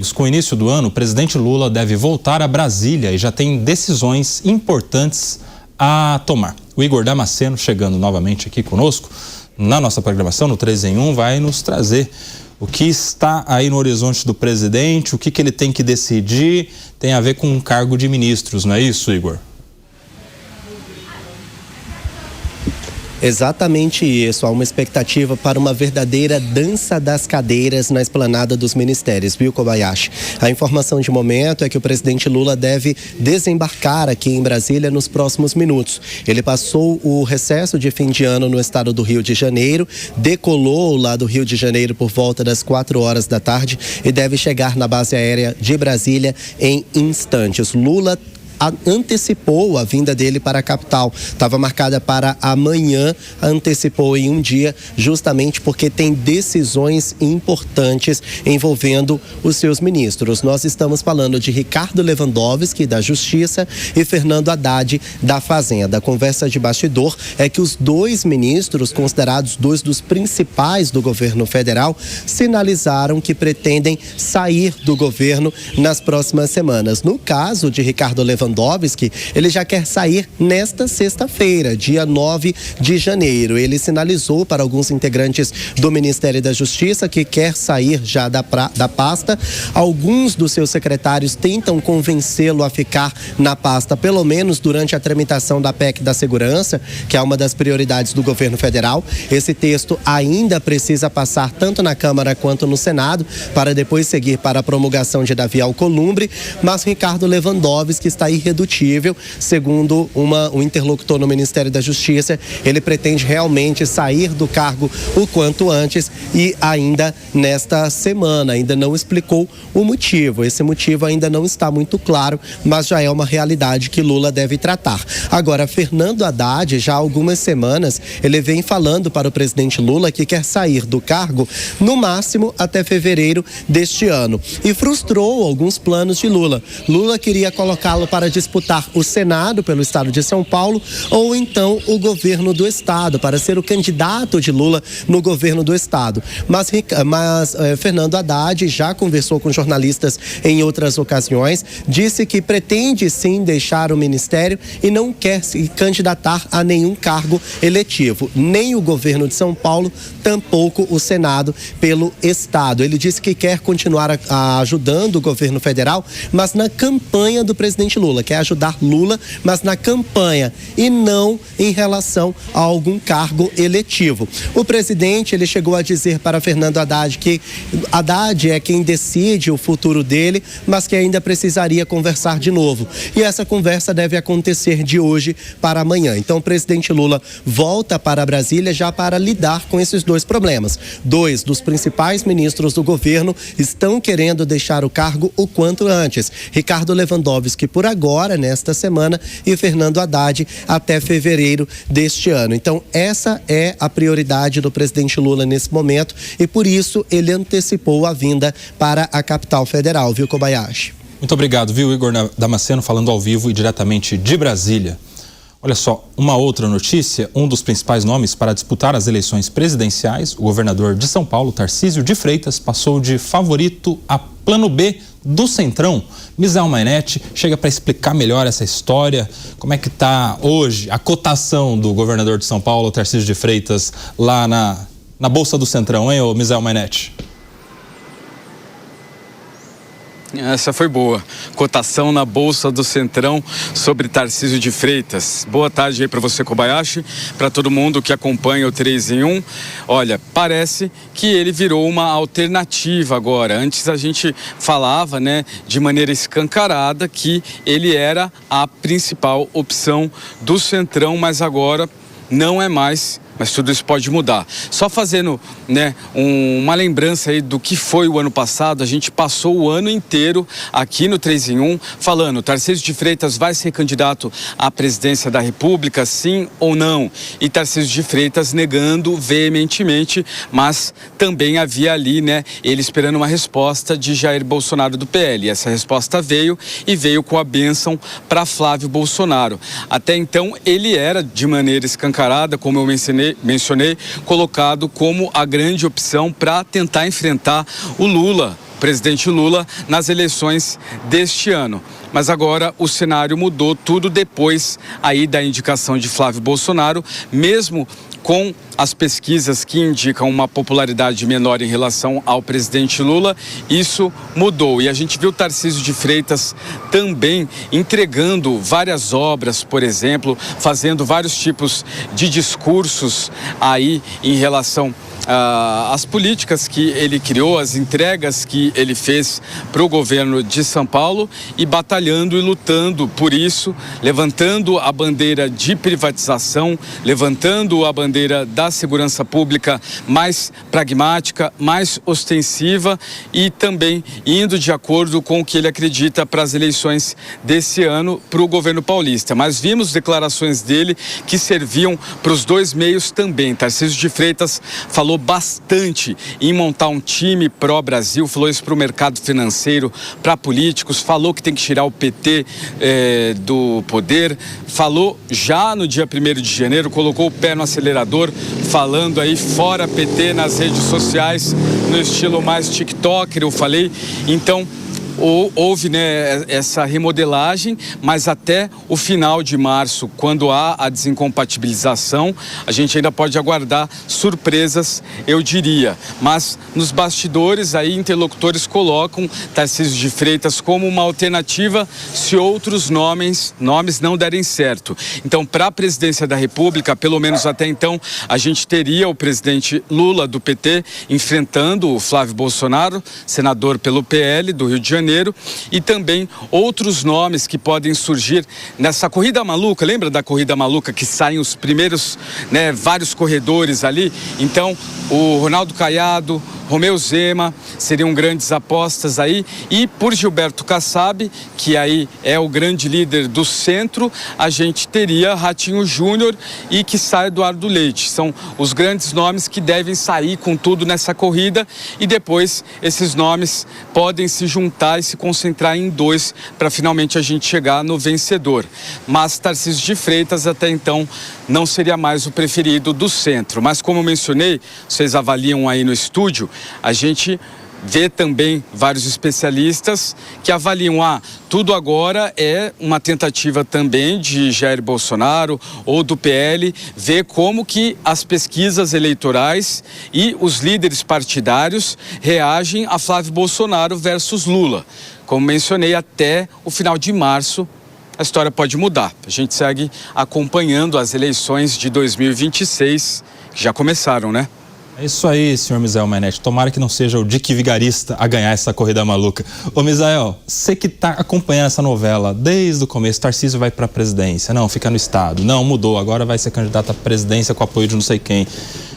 Com o início do ano, o presidente Lula deve voltar a Brasília e já tem decisões importantes a tomar. O Igor Damasceno, chegando novamente aqui conosco, na nossa programação, no 3 em 1, vai nos trazer o que está aí no horizonte do presidente, o que ele tem que decidir, tem a ver com um cargo de ministros, não é isso, Igor? Exatamente isso, há uma expectativa para uma verdadeira dança das cadeiras na esplanada dos ministérios, viu, Kobayashi? A informação de momento é que o presidente Lula deve desembarcar aqui em Brasília nos próximos minutos. Ele passou o recesso de fim de ano no estado do Rio de Janeiro, decolou lá do Rio de Janeiro por volta das 4 horas da tarde e deve chegar na base aérea de Brasília em instantes. Lula antecipou a vinda dele para a capital. Estava marcada para amanhã, antecipou em um dia, justamente porque tem decisões importantes envolvendo os seus ministros. Nós estamos falando de Ricardo Lewandowski, da Justiça, e Fernando Haddad, da Fazenda. A conversa de bastidor é que os dois ministros, considerados dois dos principais do governo federal, sinalizaram que pretendem sair do governo nas próximas semanas. No caso de Ricardo Lewandowski, ele já quer sair nesta sexta-feira, dia 9 de janeiro. Ele sinalizou para alguns integrantes do Ministério da Justiça que quer sair já da pasta. Alguns dos seus secretários tentam convencê-lo a ficar na pasta, pelo menos durante a tramitação da PEC da Segurança, que é uma das prioridades do governo federal. Esse texto ainda precisa passar tanto na Câmara quanto no Senado, para depois seguir para a promulgação de Davi Alcolumbre, mas Ricardo Lewandowski está irredutível, segundo um interlocutor no Ministério da Justiça. Ele pretende realmente sair do cargo o quanto antes e ainda nesta semana. Ainda não explicou o motivo. Esse motivo ainda não está muito claro, mas já é uma realidade que Lula deve tratar. Agora, Fernando Haddad, já há algumas semanas, ele vem falando para o presidente Lula que quer sair do cargo no máximo até fevereiro deste ano e frustrou alguns planos de Lula. Lula queria colocá-lo para disputar o Senado pelo estado de São Paulo ou então o governo do estado, para ser o candidato de Lula no governo do estado. Mas Fernando Haddad já conversou com jornalistas em outras ocasiões, disse que pretende sim deixar o ministério e não quer se candidatar a nenhum cargo eletivo, nem o governo de São Paulo, tampouco o Senado pelo estado. Ele disse que quer continuar ajudando o governo federal, mas na campanha do presidente Lula, quer ajudar Lula, mas na campanha e não em relação a algum cargo eletivo. O presidente, ele chegou a dizer para Fernando Haddad que Haddad é quem decide o futuro dele, mas que ainda precisaria conversar de novo. E essa conversa deve acontecer de hoje para amanhã. Então o presidente Lula volta para Brasília já para lidar com esses dois problemas. Dois dos principais ministros do governo estão querendo deixar o cargo o quanto antes. Ricardo Lewandowski por agora, nesta semana, e Fernando Haddad até fevereiro deste ano. Então, essa é a prioridade do presidente Lula nesse momento e por isso ele antecipou a vinda para a capital federal, viu, Kobayashi? Muito obrigado, viu, Igor Damasceno, falando ao vivo e diretamente de Brasília. Olha só, uma outra notícia, um dos principais nomes para disputar as eleições presidenciais, o governador de São Paulo, Tarcísio de Freitas, passou de favorito a plano B do Centrão. Misael Mainetti chega para explicar melhor essa história, como é que está hoje a cotação do governador de São Paulo, Tarcísio de Freitas, lá na Bolsa do Centrão, hein, ô Misael Mainetti? Essa foi boa. Cotação na Bolsa do Centrão sobre Tarcísio de Freitas. Boa tarde aí para você, Kobayashi, para todo mundo que acompanha o 3 em 1. Olha, parece que ele virou uma alternativa agora. Antes a gente falava, né, de maneira escancarada que ele era a principal opção do Centrão, mas agora não é mais. Mas tudo isso pode mudar. Só fazendo, né, uma lembrança aí do que foi o ano passado, a gente passou o ano inteiro aqui no 3 em 1 falando, Tarcísio de Freitas vai ser candidato à presidência da República, sim ou não? E Tarcísio de Freitas negando veementemente, mas também havia ali, né, ele esperando uma resposta de Jair Bolsonaro do PL. E essa resposta veio e veio com a bênção para Flávio Bolsonaro. Até então, ele era, de maneira escancarada, como eu mencionei, colocado como a grande opção para tentar enfrentar o Lula presidente Lula nas eleições deste ano. Mas agora o cenário mudou, tudo depois aí da indicação de Flávio Bolsonaro, mesmo com as pesquisas que indicam uma popularidade menor em relação ao presidente Lula, isso mudou. E a gente viu Tarcísio de Freitas também entregando várias obras, por exemplo, fazendo vários tipos de discursos aí em relação às políticas que ele criou, as entregas que ele fez para o governo de São Paulo e batalhando e lutando por isso, levantando a bandeira de privatização, levantando a bandeira da segurança pública mais pragmática, mais ostensiva e também indo de acordo com o que ele acredita para as eleições desse ano para o governo paulista. Mas vimos declarações dele que serviam para os dois meios também. Tarcísio de Freitas falou bastante em montar um time pró-Brasil, falou isso para o mercado financeiro, para políticos, falou que tem que tirar o PT do poder, falou já no dia 1º de janeiro, colocou o pé no acelerador, falando aí fora PT nas redes sociais, no estilo mais TikToker, eu falei. Então, houve, né, essa remodelagem, mas até o final de março, quando há a desincompatibilização, a gente ainda pode aguardar surpresas, eu diria. Mas nos bastidores, aí interlocutores colocam Tarcísio de Freitas como uma alternativa se outros nomes não derem certo. Então, para a presidência da República, pelo menos até então, a gente teria o presidente Lula do PT enfrentando o Flávio Bolsonaro, senador pelo PL do Rio de Janeiro, e também outros nomes que podem surgir nessa corrida maluca. Lembra da corrida maluca que saem os primeiros, né, vários corredores ali? Então, o Ronaldo Caiado, Romeu Zema seriam grandes apostas aí, e por Gilberto Kassab, que aí é o grande líder do centro, a gente teria Ratinho Júnior e quiçá Eduardo Leite. São os grandes nomes que devem sair com tudo nessa corrida, e depois esses nomes podem se juntar e se concentrar em dois para finalmente a gente chegar no vencedor. Mas Tarcísio de Freitas até então não seria mais o preferido do centro. Mas como eu mencionei, vocês avaliam aí no estúdio, a gente vê também vários especialistas que avaliam, tudo agora é uma tentativa também de Jair Bolsonaro ou do PL ver como que as pesquisas eleitorais e os líderes partidários reagem a Flávio Bolsonaro versus Lula. Como mencionei, até o final de março a história pode mudar. A gente segue acompanhando as eleições de 2026, que já começaram, né? É isso aí, senhor Misael Mainetti. Tomara que não seja o Dick Vigarista a ganhar essa corrida maluca. Ô, Misael, você que está acompanhando essa novela desde o começo, Tarcísio vai para a presidência, não, fica no Estado, não, mudou, agora vai ser candidato à presidência com apoio de não sei quem.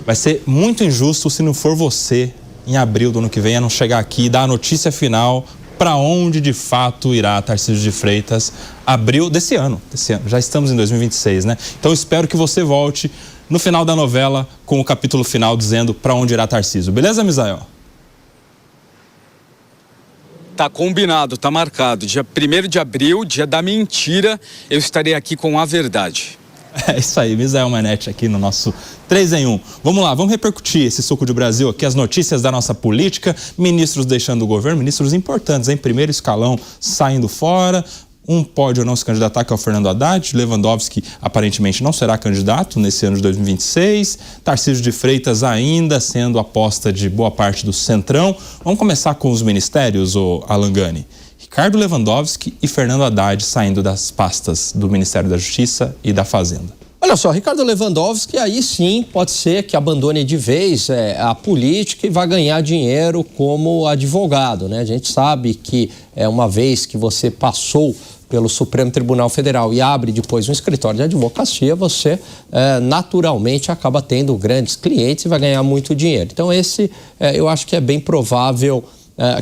Vai ser muito injusto se não for você, em abril do ano que vem, a não chegar aqui e dar a notícia final para onde de fato irá Tarcísio de Freitas, abril desse ano. Já estamos em 2026, né? Então espero que você volte no final da novela com o capítulo final dizendo para onde irá Tarcísio. Beleza, Misael? Tá combinado, tá marcado. Dia 1º de abril, dia da mentira, eu estarei aqui com a verdade. É isso aí, Misael Mainetti aqui no nosso 3 em 1. Vamos lá, vamos repercutir esse Suco de Brasil aqui, as notícias da nossa política, ministros deixando o governo, ministros importantes, em primeiro escalão, saindo fora. Um pode ou não se candidatar, que é o Fernando Haddad. Lewandowski aparentemente não será candidato nesse ano de 2026. Tarcísio de Freitas ainda sendo aposta de boa parte do Centrão. Vamos começar com os ministérios, Alan Gani. Ricardo Lewandowski e Fernando Haddad saindo das pastas do Ministério da Justiça e da Fazenda. Olha só, Ricardo Lewandowski, aí sim pode ser que abandone de vez a política e vá ganhar dinheiro como advogado, né? A gente sabe que uma vez que você passou pelo Supremo Tribunal Federal e abre depois um escritório de advocacia, você naturalmente acaba tendo grandes clientes e vai ganhar muito dinheiro. Então eu acho que é bem provável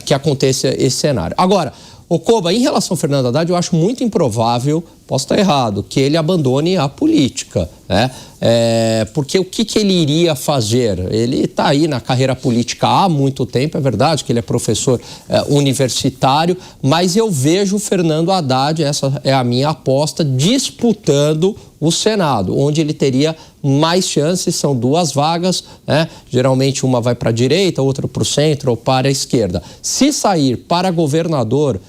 que aconteça esse cenário. Agora, Coba, em relação ao Fernando Haddad, eu acho muito improvável posso estar errado, que ele abandone a política, né? Porque o que ele iria fazer? Ele está aí na carreira política há muito tempo, é verdade que ele é professor universitário, mas eu vejo o Fernando Haddad, essa é a minha aposta, disputando o Senado, onde ele teria mais chances, são 2 vagas, né? Geralmente uma vai para a direita, outra para o centro ou para a esquerda. Se sair para governador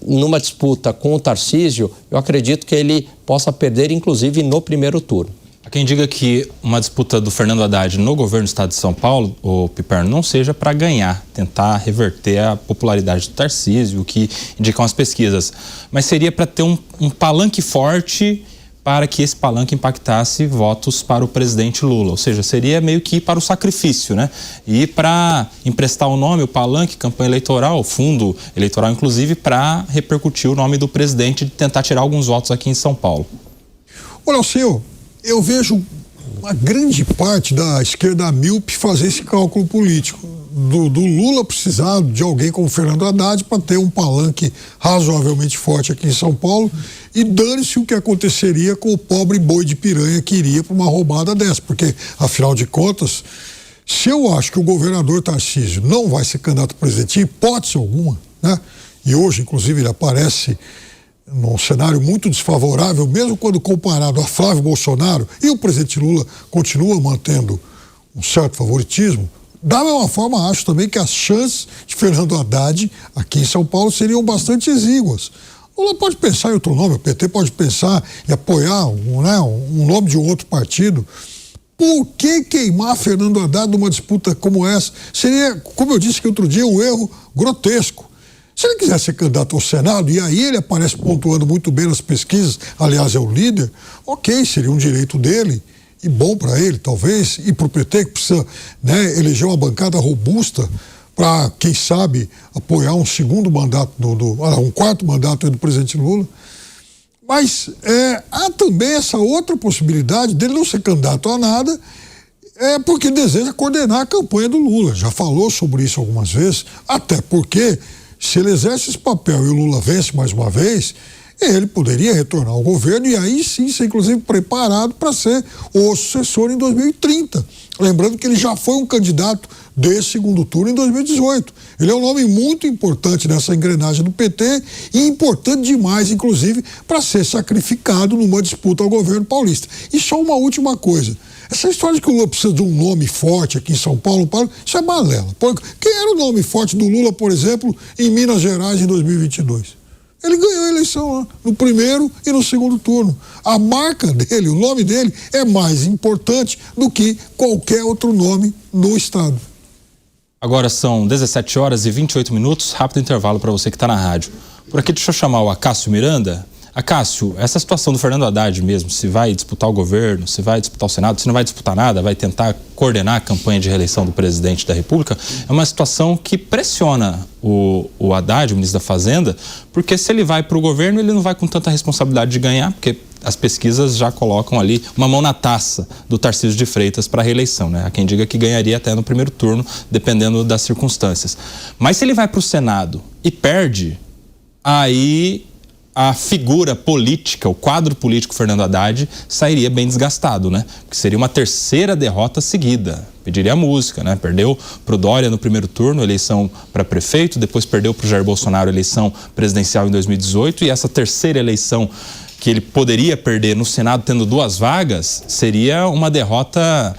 numa disputa com o Tarcísio, eu acredito que ele possa perder, inclusive, no primeiro turno. Há quem diga que uma disputa do Fernando Haddad no governo do estado de São Paulo, o Piperno, não seja para ganhar, tentar reverter a popularidade do Tarcísio, o que indicam as pesquisas, mas seria para ter um palanque forte para que esse palanque impactasse votos para o presidente Lula, ou seja, seria meio que ir para o sacrifício, né? E para emprestar o nome, o palanque, campanha eleitoral, fundo eleitoral, inclusive, para repercutir o nome do presidente e tentar tirar alguns votos aqui em São Paulo. Olha, senhor, eu vejo uma grande parte da esquerda míope fazer esse cálculo político. Do Lula precisar de alguém como Fernando Haddad para ter um palanque razoavelmente forte aqui em São Paulo, e dane-se o que aconteceria com o pobre boi de piranha que iria para uma roubada dessa, porque, afinal de contas, se eu acho que o governador Tarcísio não vai ser candidato a presidente, em hipótese alguma, né? E hoje, inclusive, ele aparece num cenário muito desfavorável, mesmo quando comparado a Flávio Bolsonaro, e o presidente Lula continua mantendo um certo favoritismo. Da mesma forma, acho também que as chances de Fernando Haddad aqui em São Paulo seriam bastante exíguas. O Lula pode pensar em outro nome, o PT pode pensar em apoiar um nome de um outro partido. Por que queimar Fernando Haddad numa disputa como essa? Seria, como eu disse que outro dia, um erro grotesco. Se ele quiser ser candidato ao Senado, e aí ele aparece pontuando muito bem nas pesquisas, aliás é o líder, ok, seria um direito dele, e bom para ele, talvez, e para o PT, que precisa, né, eleger uma bancada robusta para, quem sabe, apoiar um segundo mandato, um quarto mandato do presidente Lula. Mas há também essa outra possibilidade dele não ser candidato a nada, porque deseja coordenar a campanha do Lula. Já falou sobre isso algumas vezes, até porque, se ele exerce esse papel e o Lula vence mais uma vez, ele poderia retornar ao governo e aí sim ser, inclusive, preparado para ser o sucessor em 2030. Lembrando que ele já foi um candidato desse segundo turno em 2018. Ele é um nome muito importante nessa engrenagem do PT e importante demais, inclusive, para ser sacrificado numa disputa ao governo paulista. E só uma última coisa. Essa história de que o Lula precisa de um nome forte aqui em São Paulo, isso é balela. Quem era o nome forte do Lula, por exemplo, em Minas Gerais em 2022? Ele ganhou a eleição lá, no primeiro e no segundo turno. A marca dele, o nome dele, é mais importante do que qualquer outro nome no estado. Agora são 17 horas e 28 minutos, rápido intervalo para você que está na rádio. Por aqui deixa eu chamar o Acácio Miranda. Acácio, essa situação do Fernando Haddad mesmo, se vai disputar o governo, se vai disputar o Senado, se não vai disputar nada, vai tentar coordenar a campanha de reeleição do presidente da República, é uma situação que pressiona o Haddad, o ministro da Fazenda, porque se ele vai para o governo, ele não vai com tanta responsabilidade de ganhar, porque as pesquisas já colocam ali uma mão na taça do Tarcísio de Freitas para a reeleição, né? Há quem diga que ganharia até no primeiro turno, dependendo das circunstâncias. Mas se ele vai para o Senado e perde, aí a figura política, o quadro político Fernando Haddad sairia bem desgastado, né? Porque seria uma terceira derrota seguida. Pediria música, né? Perdeu pro Dória no primeiro turno, eleição para prefeito, depois perdeu pro Jair Bolsonaro, eleição presidencial em 2018, e essa terceira eleição que ele poderia perder no Senado tendo 2 vagas, seria uma derrota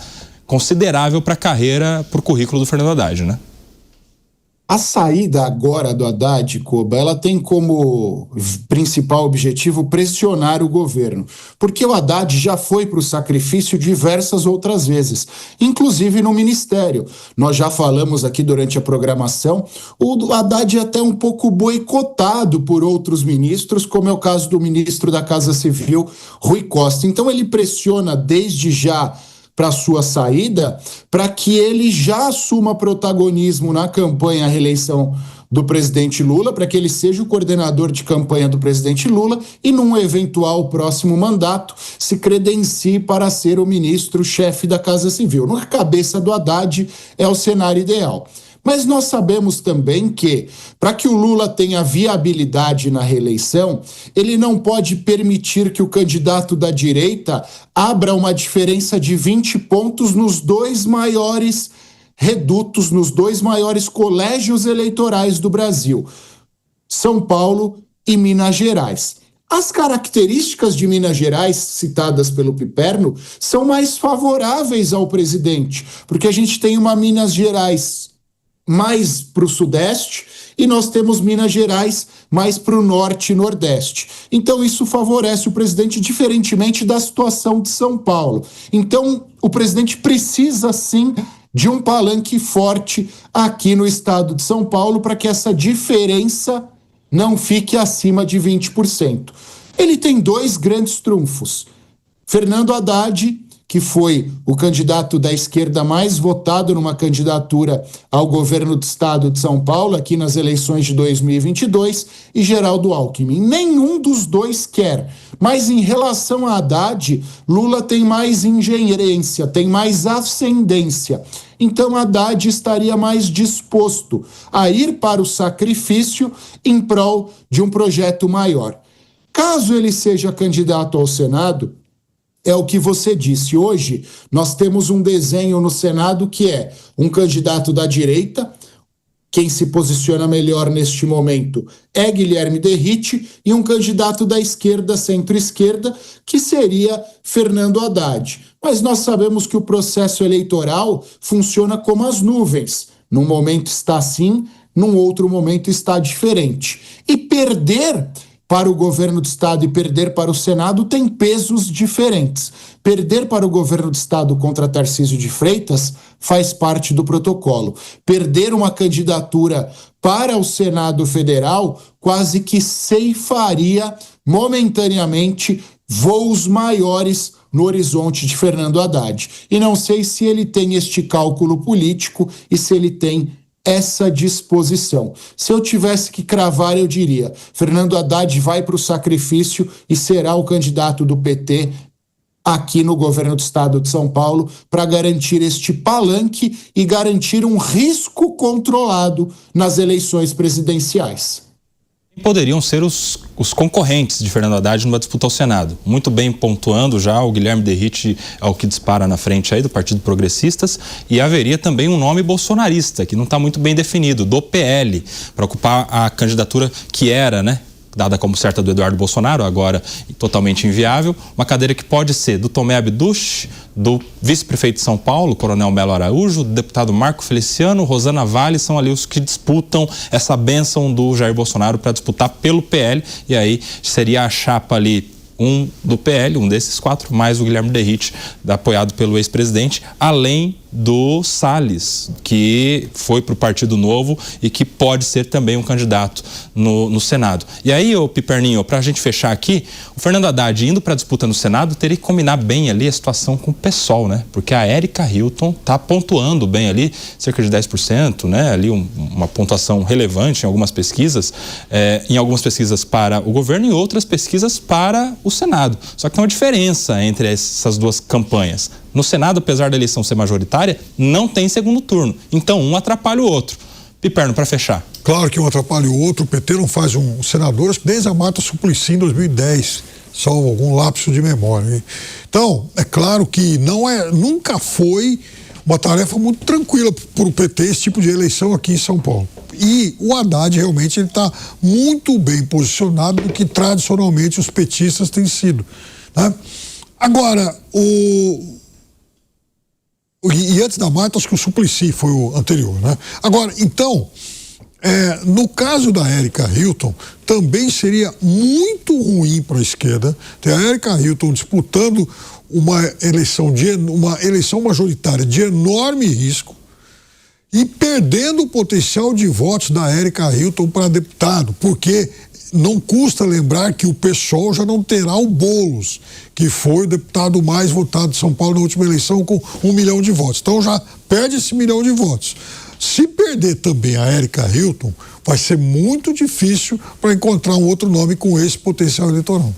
considerável para a carreira, para o currículo do Fernando Haddad, né? A saída agora do Haddad, Koba, ela tem como principal objetivo pressionar o governo, porque o Haddad já foi para o sacrifício diversas outras vezes, inclusive no ministério. Nós já falamos aqui durante a programação, o Haddad é até um pouco boicotado por outros ministros, como é o caso do ministro da Casa Civil, Rui Costa. Então ele pressiona desde já para sua saída, para que ele já assuma protagonismo na campanha à reeleição do presidente Lula, para que ele seja o coordenador de campanha do presidente Lula e, num eventual próximo mandato, se credencie para ser o ministro-chefe da Casa Civil. Na cabeça do Haddad é o cenário ideal. Mas nós sabemos também que, para que o Lula tenha viabilidade na reeleição, ele não pode permitir que o candidato da direita abra uma diferença de 20 pontos nos dois maiores redutos, nos dois maiores colégios eleitorais do Brasil, São Paulo e Minas Gerais. As características de Minas Gerais, citadas pelo Piperno, são mais favoráveis ao presidente, porque a gente tem uma Minas Gerais mais para o sudeste e nós temos Minas Gerais mais para o norte e nordeste. Então isso favorece o presidente, diferentemente da situação de São Paulo. Então o presidente precisa sim de um palanque forte aqui no estado de São Paulo para que essa diferença não fique acima de 20%. Ele tem dois grandes trunfos. Fernando Haddad, que foi o candidato da esquerda mais votado numa candidatura ao governo do estado de São Paulo, aqui nas eleições de 2022, e Geraldo Alckmin. Nenhum dos dois quer. Mas em relação a Haddad, Lula tem mais ingerência, tem mais ascendência. Então Haddad estaria mais disposto a ir para o sacrifício em prol de um projeto maior. Caso ele seja candidato ao Senado, é o que você disse. Hoje, nós temos um desenho no Senado que é um candidato da direita, quem se posiciona melhor neste momento é Guilherme Derrite, e um candidato da esquerda, centro-esquerda, que seria Fernando Haddad. Mas nós sabemos que o processo eleitoral funciona como as nuvens. Num momento está assim, num outro momento está diferente. E perder para o governo do estado e perder para o Senado tem pesos diferentes. Perder para o governo do estado contra Tarcísio de Freitas faz parte do protocolo. Perder uma candidatura para o Senado Federal quase que ceifaria momentaneamente voos maiores no horizonte de Fernando Haddad. E não sei se ele tem este cálculo político e se ele tem essa disposição. Se eu tivesse que cravar, eu diria: Fernando Haddad vai para o sacrifício e será o candidato do PT aqui no governo do estado de São Paulo para garantir este palanque e garantir um risco controlado nas eleições presidenciais. Poderiam ser os concorrentes de Fernando Haddad numa disputa ao Senado. Muito bem pontuando já, o Guilherme Derrite é o que dispara na frente aí do Partido Progressistas, e haveria também um nome bolsonarista, que não está muito bem definido, do PL, para ocupar a candidatura que era, dada como certa do Eduardo Bolsonaro, agora totalmente inviável, uma cadeira que pode ser do Tomé Abduch, do vice-prefeito de São Paulo, Coronel Melo Araújo, do deputado Marco Feliciano, Rosana Vale, são ali os que disputam essa bênção do Jair Bolsonaro para disputar pelo PL, e aí seria a chapa ali, um do PL, um desses quatro, mais o Guilherme Derrite, apoiado pelo ex-presidente, além do Salles, que foi para o Partido Novo e que pode ser também um candidato no Senado. E aí, Piperninho, para a gente fechar aqui, o Fernando Haddad indo para a disputa no Senado teria que combinar bem ali a situação com o PSOL, porque a Érica Hilton está pontuando bem ali, cerca de 10%, ali uma pontuação relevante em algumas pesquisas, para o governo e outras pesquisas para o Senado. Só que tem uma diferença entre essas duas campanhas. No Senado, apesar da eleição ser majoritária, não tem segundo turno. Então, um atrapalha o outro. Piperno, para fechar. Claro que um atrapalha o outro. O PT não faz um senador, acho que desde a Marta Suplicy em 2010. Só algum lapso de memória. Então, é claro que nunca foi uma tarefa muito tranquila para o PT esse tipo de eleição aqui em São Paulo. E o Haddad realmente está muito bem posicionado do que tradicionalmente os petistas têm sido. Agora, e antes da Marta, acho que o Suplicy foi o anterior, Agora, então, no caso da Érica Hilton, também seria muito ruim para a esquerda ter a Érica Hilton disputando uma eleição majoritária de enorme risco e perdendo o potencial de votos da Érica Hilton para deputado, porque não custa lembrar que o PSOL já não terá o Boulos, que foi o deputado mais votado de São Paulo na última eleição com 1 milhão de votos. Então já perde esse 1 milhão de votos. Se perder também a Érica Hilton, vai ser muito difícil para encontrar um outro nome com esse potencial eleitoral.